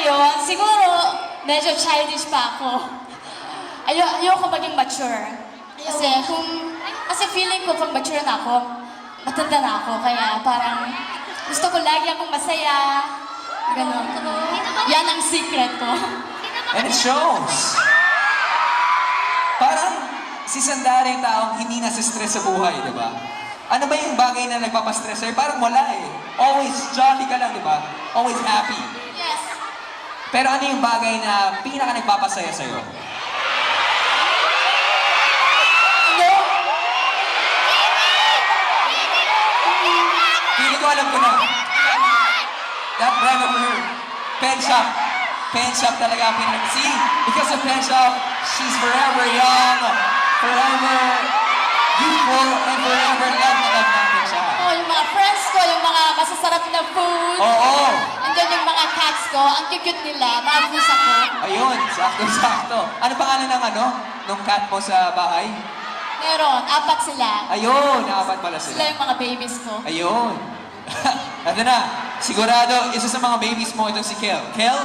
ngayon, siguro medyo childish pa ako. Ayoko maging mature. Kasi feeling ko pag mature na ako, matanda na ako. Kaya parang gusto ko lagi akong masaya. Ganon. Yan ang secret ko. And it shows. Parang si Sandara yung taong hindi nasa-stress sa buhay, di ba? Ano ba yung bagay na nagpapastress sa'yo? Parang wala eh. Always jolly ka lang, di ba? Always happy. Yes. Pero ano yung bagay na pinaka nagpapasaya sa'yo? Ano? Pili ko, alam ko na. That brand of her. Pen shop. Pen shop talaga ang pinag... See? Because of pen shop, she's forever young, forever youthful, and forever love na love natin siya. Oh, yung mga friends ko, yung mga masasarap na food. Oo. Andyan yung mga cats ko, ang cute nila, mga pusa ko. Ayun, sakto-sakto. Ano pangalan ng nung cat mo sa bahay? Meron, 4 sila. Ayun, apat pala Sila sila. yung mga babies ko. Ayun. Ito na, sigurado, isa sa mga babies mo itong si Kel. Kel,